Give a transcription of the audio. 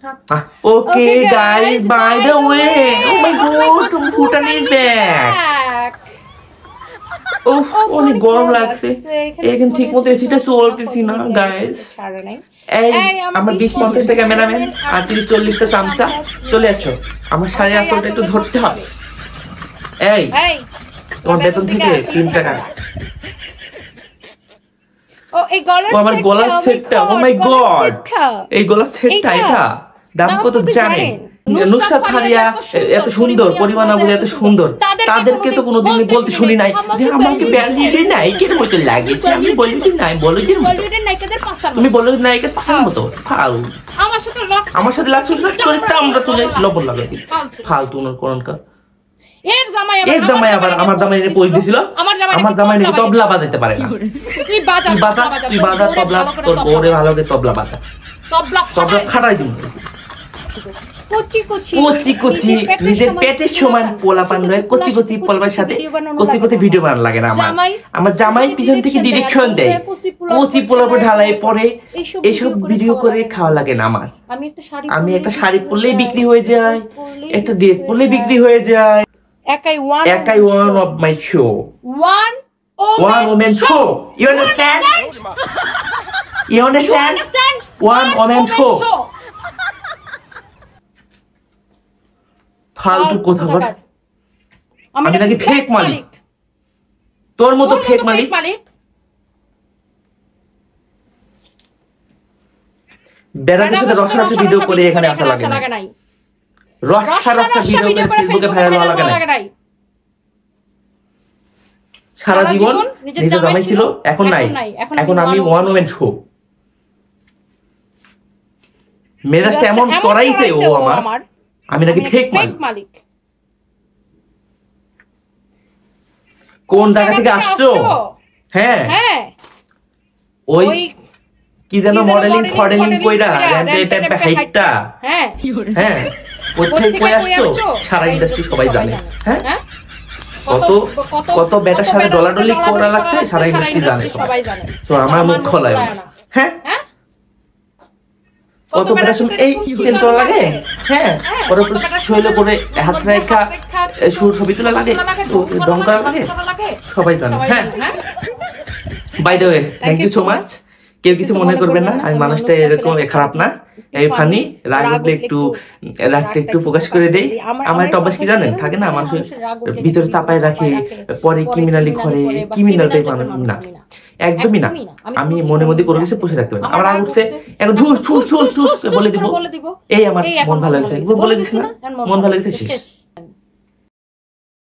Okay guys, by the way, oh my god, Bhutan is back. উফ অনেক গরম লাগছে এখানে ঠিক মতো এসিটা চলতেছি না গাইস। এই আমার 20-50 টা ক্যামেরাম্যান আর 30-40 টা চামচা চলে আসো, আমার শাড়ি আসলটা একটু ধরতে হবে। এই তোমার বেতন থেকে 3 টাকা। ও এই গলার সেটটা, ও মাই গড, এই গলার সেটটা এটা দাম কত জানেন? নুসরাত ফারিয়া এত সুন্দর, পরিমাণ আবু এত সুন্দর, তাদেরকে তো কোনোদিন বলতে শুনি নাই যে আমাকে বলিউডের নায়িকার মতো লাগেছে। আমি বলিউডের বলিউডের মতো, তুমি বলিউডের নায়িকার পাশার মতো ফালতু। আমার সাথে লাগছে আমরা তুলে লবণ লাগাই দিই ফালতু কোনকার। এর জামাই আবার আমার জামাই এনে পোজ দিছিল, আমার জামাই নাকি তবলা বাজাইতে পারে না। তুই বাজা তবলা, তোর বউরে ভালো করে তবলা বাজা, তবলা খাটাই দিন। কচি কচি নিজের পেটের সমান পোলাপান রয়ে কচি কচি পোলাপানের সাথে কচি কচি ভিডিও বানানো লাগে না আমার। আমার জামাই পিছন থেকে ডিরেকশন দেয়, কচি পোলাপা ঢালাই পরে এইসব ভিডিও করে খাওয়া লাগে না আমার। আমি একটা শাড়ি পরলেই বিক্রি হয়ে যায়, একটা ড্রেস পরলেই বিক্রি হয়ে যায়। একাই one of my show, one woman show, you understand? You understand? One woman show. ফালতু কথা বল, আমি নাকি ফেক মালিক, তোর মতো ফেক মালিক। বেড়াদের সাথে রসা ভিডিও করে এখানে আসা লাগে না, রসা ভিডিও করে ফেসবুকে ভাইরাল হওয়া লাগে না। সারা জীবন নিজের জামাই ছিল, এখন নাই, এখন আমি ওয়ান ওমেন শো। মেজাজটা এমন করাইছে ও আমার, আমি নাকি ফেক মালিক। কোন জায়গা থেকে আসছো? হ্যাঁ ওই কি যেন মডেলিং কইরা এটা হাইটটা, হ্যাঁ কোথায় কই আসছো সারা ইন্ডাস্ট্রি সবাই জানে। হ্যাঁ কত বেটার সাথে ডলাডলি করা লাগছে সারা ইন্ডাস্ট্রি জানে সবাই জানে। তো আমার মুখ খোলায় না। হ্যাঁ কত বেটার এই তেল তোলা লাগে, হ্যাঁ ওর উপর শৈল করে হাত রেখা সুর ছবি তোলা লাগে, রং করা লাগে, সবাই জানে। হ্যাঁ by the way thank you so much. কেউ কিছু মনে করবেন না, আমি মানুষটা এরকম খারাপ না, এই ফানি রাগ উঠলে রাগটা একটু প্রকাশ করে দেই। আমার একটা অভ্যাস কি জানেন, থাকে না মানুষের ভিতরে চাপায় রাখে, পরে ক্রিমিনালি করে, ক্রিমিনাল টাইপ মানুষ না, একদমই না। আমি মনে মধ্যে কোনো কিছু পুষে রাখতে পারি। আমার রাগ উঠছে এখন ঝুস ঝুস ঝুস ঝুস বলে দিব, এই আমার মন ভালো হয়েছে বলে দিছি না, মন ভালো হয়েছে শেষ।